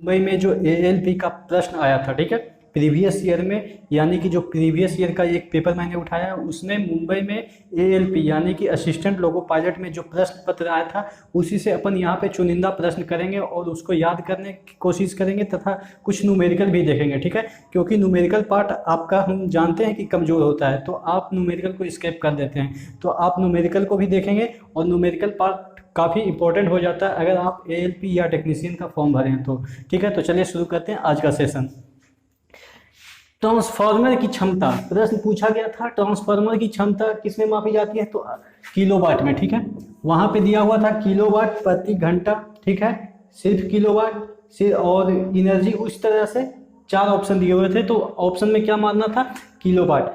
मुंबई में जो एएलपी का प्रश्न आया था, ठीक है, प्रीवियस ईयर में, यानी कि जो प्रीवियस ईयर का एक पेपर मैंने उठाया उसमें मुंबई में एएलपी यानी कि असिस्टेंट लोको पायलट में जो प्रश्न पत्र आया था उसी से अपन यहाँ पे चुनिंदा प्रश्न करेंगे और उसको याद करने की कोशिश करेंगे तथा कुछ न्यूमेरिकल भी देखेंगे, ठीक है, क्योंकि न्यूमेरिकल पार्ट आपका हम जानते हैं कि कमज़ोर होता है, तो आप न्यूमेरिकल को स्किप कर देते हैं, तो आप न्यूमेरिकल को भी देखेंगे और न्यूमेरिकल पार्ट काफ़ी इंपॉर्टेंट हो जाता है अगर आप एएलपी या टेक्नीशियन का फॉर्म भरें तो, ठीक है। तो चलिए शुरू करते हैं आज का सेशन। ट्रांसफार्मर की क्षमता, प्रश्न पूछा गया था ट्रांसफार्मर की क्षमता किसमें मापी जाती है, तो किलोवाट में, ठीक है, वहां पे दिया हुआ था किलोवाट प्रति घंटा, ठीक है, सिर्फ किलोवाट सिर्फ, और एनर्जी उस तरह से 4 ऑप्शन दिए हुए थे, तो ऑप्शन में क्या मानना था, किलोवाट।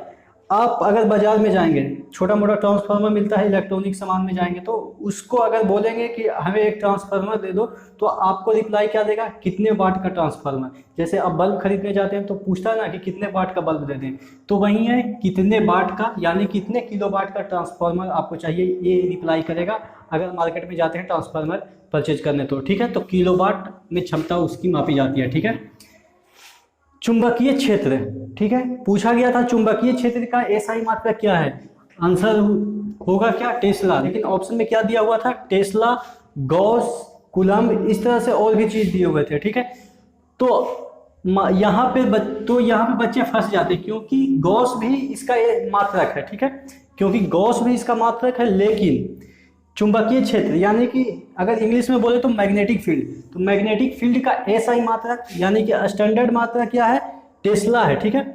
आप अगर बाजार में जाएंगे, छोटा मोटा ट्रांसफार्मर मिलता है इलेक्ट्रॉनिक सामान में जाएंगे, तो उसको अगर बोलेंगे कि हमें एक ट्रांसफार्मर दे दो, तो आपको रिप्लाई क्या देगा, कितने वाट का ट्रांसफार्मर। जैसे आप बल्ब खरीदने जाते हैं तो पूछता है ना कि कितने वाट का बल्ब दे दें, तो वही है कितने वाट का, यानी कितने किलो वाट का ट्रांसफार्मर आपको चाहिए, ये रिप्लाई करेगा अगर मार्केट में जाते हैं ट्रांसफार्मर परचेज करने तो, ठीक है। तो किलो वाट में क्षमता उसकी मापी जाती है, ठीक है। चुंबकीय क्षेत्र, ठीक है, पूछा गया था चुंबकीय क्षेत्र का एसआई मात्रा क्या है, आंसर होगा क्या, टेस्ला, लेकिन ऑप्शन में क्या दिया हुआ था, टेस्ला, गॉस, कूलम्ब, इस तरह से और भी चीज दिए हुए थे, ठीक है। तो यहाँ पे बच्चे फंस जाते हैं क्योंकि गॉस भी इसका मात्रक है, ठीक है, क्योंकि गॉस भी इसका मात्रक है, लेकिन चुंबकीय क्षेत्र यानी कि अगर इंग्लिश में बोले तो मैग्नेटिक फील्ड, तो मैग्नेटिक फील्ड का एसआई मात्रक यानी कि स्टैंडर्ड मात्रा क्या है, टेस्ला है, ठीक है।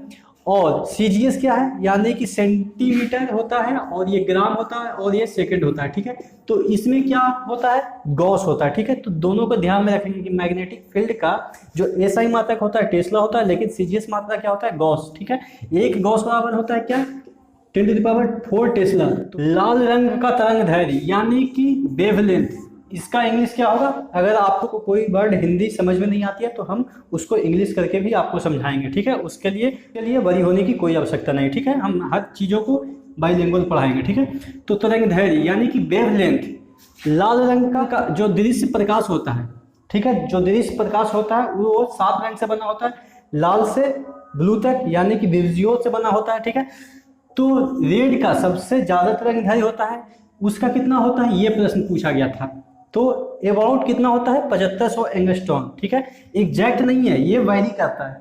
और सीजीएस क्या है, यानी कि सेंटीमीटर होता है, और ये ग्राम होता है, और ये सेकंड होता है, ठीक है। तो इसमें क्या होता है, गॉस होता है, ठीक है। तो दोनों को ध्यान में रखेंगे कि मैग्नेटिक फील्ड का जो एसआई मात्रक होता है टेस्ला होता है, लेकिन सीजीएस मात्रा क्या होता है, गॉस, ठीक है। एक गॉस बराबर होता है क्या, 10⁴ टेस्ला। तो लाल रंग का तरंगदैर्घ्य यानी कि वेवलेंथ, इसका इंग्लिश क्या होगा, अगर आपको कोई वर्ड हिंदी समझ में नहीं आती है तो हम उसको इंग्लिश करके भी आपको समझाएंगे, ठीक है। उसके लिए बड़ी होने की कोई आवश्यकता नहीं, ठीक है, हम हर चीज़ों को बाइलिंगुअल पढ़ाएंगे, ठीक है। तो तरंगदैर्घ्य यानी कि वेवलेंथ, लाल रंग का जो दृश्य प्रकाश होता है, ठीक है, जो दृश्य प्रकाश होता है वो 7 रंग से बना होता है, लाल से ब्लू तक यानी कि विजियो से बना होता है, ठीक है। तो रेड का सबसे ज्यादा तरंगदैर्घ्य होता है, उसका कितना होता है, ये प्रश्न पूछा गया था, तो अबाउट कितना होता है, 7500 एंगस्ट्रॉम, ठीक है। एग्जैक्ट नहीं है, ये वैरी करता है,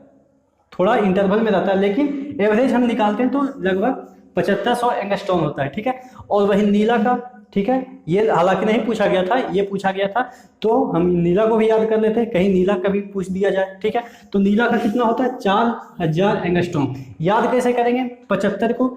थोड़ा इंटरवल में रहता है, लेकिन एवरेज हम निकालते हैं तो लगभग 7500 एंगस्ट्रॉम होता है, ठीक है। और वही नीला का, ठीक है, ये हालांकि नहीं पूछा गया था, ये पूछा गया था, तो हम नीला को भी याद कर लेते हैं, कहीं नीला का भी पूछ दिया जाए, ठीक है। तो नीला का कितना होता है, 4000 एंगस्ट्रॉम। याद कैसे करेंगे 75 को,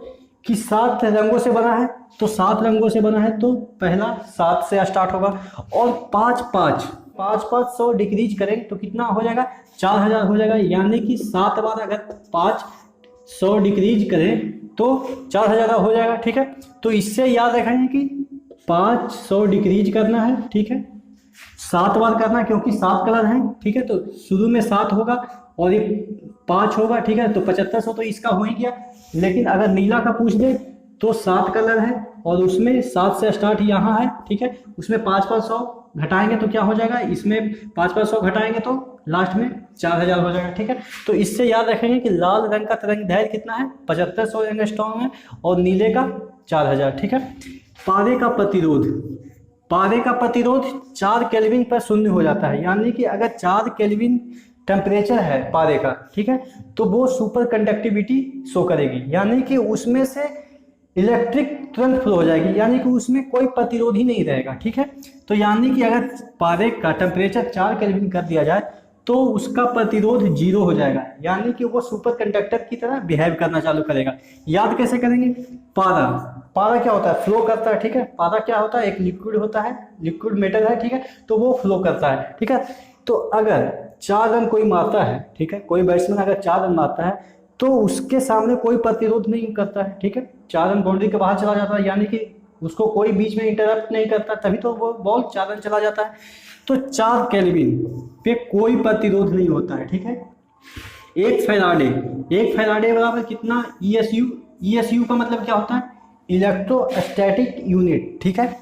कि 7 रंगों से बना है, तो 7 रंगों से बना है, तो पहला 7 से स्टार्ट होगा, और 5 डिक्रीज करें तो कितना हो जाएगा, 4000 हो जाएगा, यानी कि 7 बार अगर 500 डिक्रीज करें तो 4000 हो जाएगा, ठीक है। तो इससे याद रखेंगे कि 500 डिक्रीज करना है, ठीक है, 7 बार करना है क्योंकि 7 कलर हैं, ठीक है। तो शुरू में 7 होगा और ये 5 होगा, ठीक है, तो 7500 तो इसका हो ही गया। लेकिन अगर नीला का पूछ दे तो 7 कलर है और उसमें 7 से स्टार्ट यहाँ है, ठीक है, उसमें 500 घटाएंगे तो क्या हो जाएगा, इसमें 500 घटाएंगे तो लास्ट में 4000 हो जाएगा, ठीक है। तो इससे याद रखेंगे कि लाल रंग का तरंगदैर्घ्य कितना है, 7500 एंगस्ट्रॉम है, और नीले का 4000, ठीक है। पारे का प्रतिरोध, पारे का प्रतिरोध 4 केल्विन पर शून्य हो जाता है, यानी कि अगर 4 केल्विन टेम्परेचर है पारे का, ठीक है, तो वो सुपर कंडक्टिविटी शो करेगी, यानी कि उसमें से इलेक्ट्रिक तुरंत फ्लो हो जाएगी, यानी कि उसमें कोई प्रतिरोध ही नहीं रहेगा, ठीक है। तो यानी कि अगर पारे का टेम्परेचर 4 केल्विन कर दिया जाए तो उसका प्रतिरोध 0 हो जाएगा, यानी कि वो सुपर कंडक्टर की तरह बिहेव करना चालू करेगा। याद कैसे करेंगे, पारा, पारा क्या होता है, फ्लो करता है, ठीक है। पारा क्या होता है, एक लिक्विड होता है, लिक्विड मेटल है, ठीक है, तो वो फ्लो करता है, ठीक है। तो अगर 4 रन कोई मारता है, ठीक है, कोई बैट्समैन अगर 4 रन मारता है तो उसके सामने कोई प्रतिरोध नहीं करता है, ठीक है, 4 रन बाउंड्री के बाहर चला जाता है, यानी कि उसको कोई बीच में इंटरप्ट नहीं करता, तभी तो वो बॉल 4 रन चला जाता है। तो 4 केल्विन पे कोई प्रतिरोध नहीं होता है, ठीक है। एक फैराडे बराबर कितना, ईएसयू का मतलब क्या होता है, इलेक्ट्रोस्टैटिक यूनिट, ठीक है।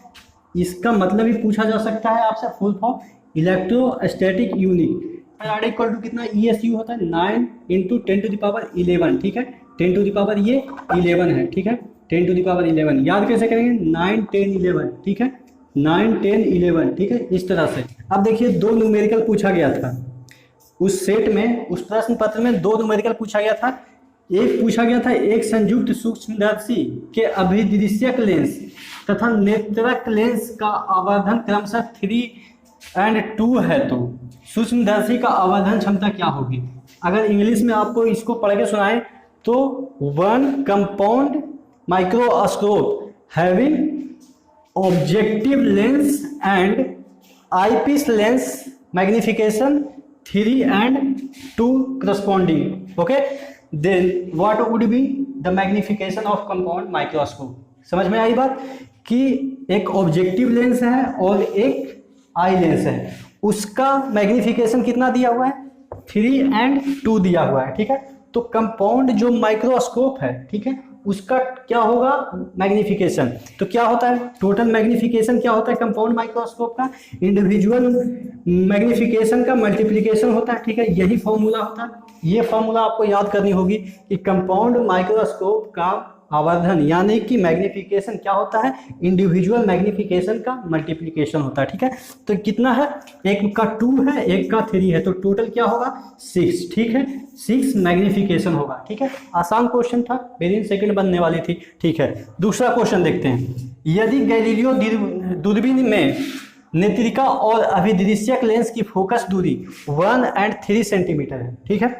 इसका मतलब भी पूछा जा सकता है आपसे, full form electrostatic unit, Faraday equal to कितना ESU होता है 9 इंटू 10⁻11, ठीक है 10 टू द पावर ये 11 है, ठीक है 10 टू द पावर 11। याद कैसे करेंगे 9 10 11, ठीक है 9 10 11, ठीक है इस तरह से। अब देखिए दो न्यूमेरिकल पूछा गया था उस सेट में, उस प्रश्न पत्र में दो न्यूमेरिकल पूछा गया था। एक पूछा गया था एक संयुक्त सूक्ष्मदर्शी के अभिदृश्यक लेंस तथा नेत्रक लेंस का आवर्धन क्रमशः 3 और 2 है तो सूक्ष्मदर्शी का आवर्धन क्षमता क्या होगी। अगर इंग्लिश में आपको इसको पढ़ के सुनाए तो one compound microscope having objective lens and eyepiece lens magnification 3 and 2 corresponding, okay, then what would be the magnification of compound microscope। समझ में आई बात कि एक ऑब्जेक्टिव लेंस है और एक आई लेंस है, उसका मैग्निफिकेशन कितना दिया हुआ है 3 and 2 दिया हुआ है, ठीक है। तो कंपाउंड जो माइक्रोस्कोप है, ठीक है, उसका क्या होगा मैग्निफिकेशन, तो क्या होता है टोटल मैग्निफिकेशन क्या होता है कंपाउंड माइक्रोस्कोप का, इंडिविजुअल मैग्निफिकेशन का मल्टीप्लिकेशन होता है, ठीक है यही फॉर्मूला होता है। ये फॉर्मूला आपको याद करनी होगी कि कंपाउंड माइक्रोस्कोप का आवर्धन यानी कि मैग्निफिकेशन क्या होता है इंडिविजुअल मैग्निफिकेशन का मल्टीप्लिकेशन होता है, ठीक है। तो कितना है एक का 2 है एक का 3 है तो टोटल क्या होगा 6, ठीक है 6 मैग्निफिकेशन होगा, ठीक है। आसान क्वेश्चन था, विदिन सेकंड बनने वाली थी, ठीक है। दूसरा क्वेश्चन देखते हैं। यदि गैलीलियो दूरबीन में नेत्रिका और अभिदृश्यक लेंस की फोकस दूरी 1 और 3 सेंटीमीटर है, ठीक है,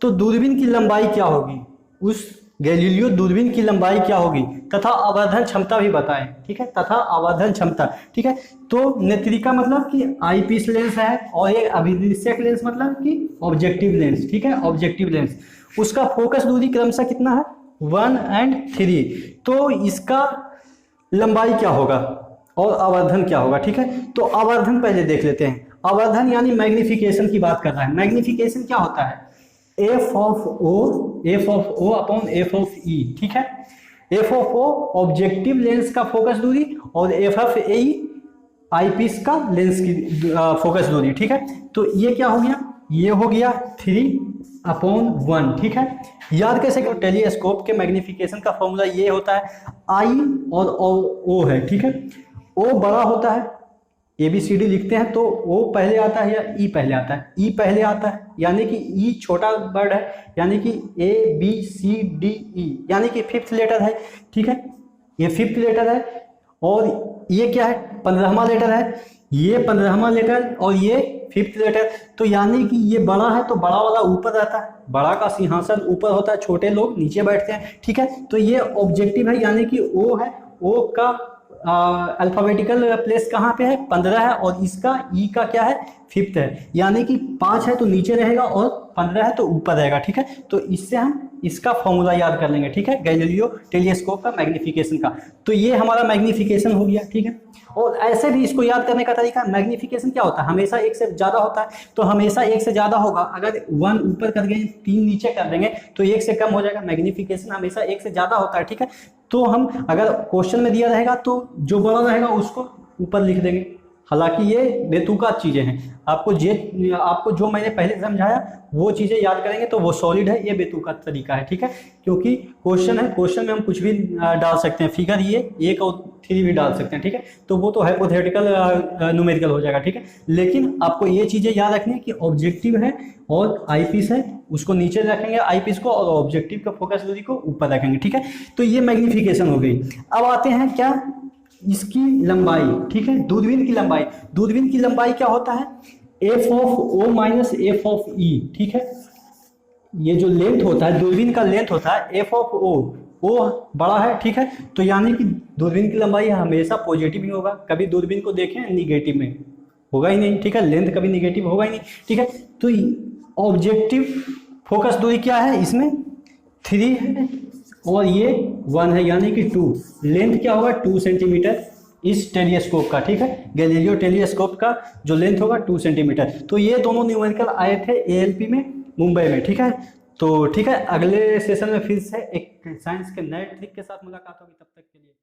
तो दूरबीन की लंबाई क्या होगी, उस गैलीलियो दूरबीन की लंबाई क्या होगी तथा आवर्धन क्षमता भी बताएं, ठीक है, तथा आवर्धन क्षमता, ठीक है। तो नेत्रिका मतलब कि आईपीस लेंस है और ये अभिदृश्यक लेंस मतलब कि ऑब्जेक्टिव लेंस, ठीक है ऑब्जेक्टिव लेंस, उसका फोकस दूरी क्रमशः कितना है 1 और 3, तो इसका लंबाई क्या होगा और आवर्धन क्या होगा, ठीक है। तो आवर्धन पहले देख लेते हैं। आवर्धन यानी मैग्निफिकेशन की बात कर रहा है। मैग्निफिकेशन क्या होता है F of O upon F of E, ठीक है। F of O objective lens का फोकस दूरी और एफ ऑफ ए आईपीस का लेंस की फोकस दूरी, ठीक है। तो ये क्या हो गया ये हो गया 3/1, ठीक है। याद कैसे करो टेलीस्कोप के मैग्निफिकेशन का फॉर्मूला ये होता है आई और ओ है, ठीक है। ओ बड़ा होता है ABCD लिखते हैं तो O पहले आता है या E पहले आता है, E पहले आता है यानी कि E छोटा वर्ड है यानी कि ABCDE यानी कि 5th लेटर है, ठीक है ये 5th लेटर है। और ये क्या है 15वां लेटर है, ये 15वां लेटर और ये 5th लेटर, तो यानी कि ये बड़ा है तो बड़ा वाला ऊपर रहता है, बड़ा का सिंहासन ऊपर होता है, छोटे लोग नीचे बैठते हैं, ठीक है। तो ये ऑब्जेक्टिव है यानी कि O है, O का अल्फाबेटिकल प्लेस कहाँ पे है 15 है और इसका ई का क्या है 5th है, यानी कि 5 है तो नीचे रहेगा और 15 है तो ऊपर रहेगा, ठीक है। तो इससे हम इसका फॉर्मूला याद कर लेंगे, ठीक है गैलीलियो टेलीस्कोप का मैग्निफिकेशन का। तो ये हमारा मैग्निफिकेशन हो गया, ठीक है। और ऐसे भी इसको याद करने का तरीका मैग्निफिकेशन क्या होता है हमेशा 1 से ज़्यादा होता है, तो हमेशा 1 से ज़्यादा होगा। अगर 1 ऊपर कर देंगे 3 नीचे कर देंगे तो 1 से कम हो जाएगा। मैग्निफिकेशन हमेशा 1 से ज़्यादा होता है, ठीक है। तो हम अगर क्वेश्चन में दिया रहेगा तो जो बड़ा रहेगा उसको ऊपर लिख देंगे। हालांकि ये बेतुका चीज़ें हैं, आपको जो मैंने पहले समझाया वो चीज़ें याद करेंगे तो वो सॉलिड है, ये बेतुका तरीका है, ठीक है। क्योंकि क्वेश्चन है, क्वेश्चन में हम कुछ भी डाल सकते हैं, फिगर ये 1 और 3 भी डाल सकते हैं, ठीक है। तो वो तो हाइपोथेटिकल न्यूमेरिकल हो जाएगा, ठीक है। लेकिन आपको ये चीज़ें याद रखनी है कि ऑब्जेक्टिव है और आईपीस है, उसको नीचे रखेंगे आईपीस को और ऑब्जेक्टिव का फोकस दूरी को ऊपर रखेंगे, ठीक है। तो ये मैग्निफिकेशन हो गई। अब आते हैं क्या इसकी लंबाई, ठीक है दूरबीन की लंबाई। दूरबीन की लंबाई क्या होता है F of O minus F of E, ठीक है। ये जो लेंथ होता है दूरबीन का लेंथ होता है एफ ऑफ ओ बड़ा है, ठीक है। तो यानी कि दूरबीन की लंबाई हमेशा पॉजिटिव ही होगा, कभी दूरबीन को देखें निगेटिव में होगा ही नहीं, ठीक है। लेंथ कभी निगेटिव होगा ही नहीं, ठीक है। तो ऑब्जेक्टिव फोकस दूरी क्या है इसमें 3 है और ये 1 है यानी कि 2। लेंथ क्या होगा 2 सेंटीमीटर इस टेलीस्कोप का, ठीक है। गैलीलियो टेलीस्कोप का जो लेंथ होगा 2 सेंटीमीटर। तो ये दोनों न्यूमेरिकल आए थे ALP में मुंबई में, ठीक है। तो ठीक है अगले सेशन में फिर से एक साइंस के नए ट्रिक के साथ मुलाकात होगी, तब तक के लिए।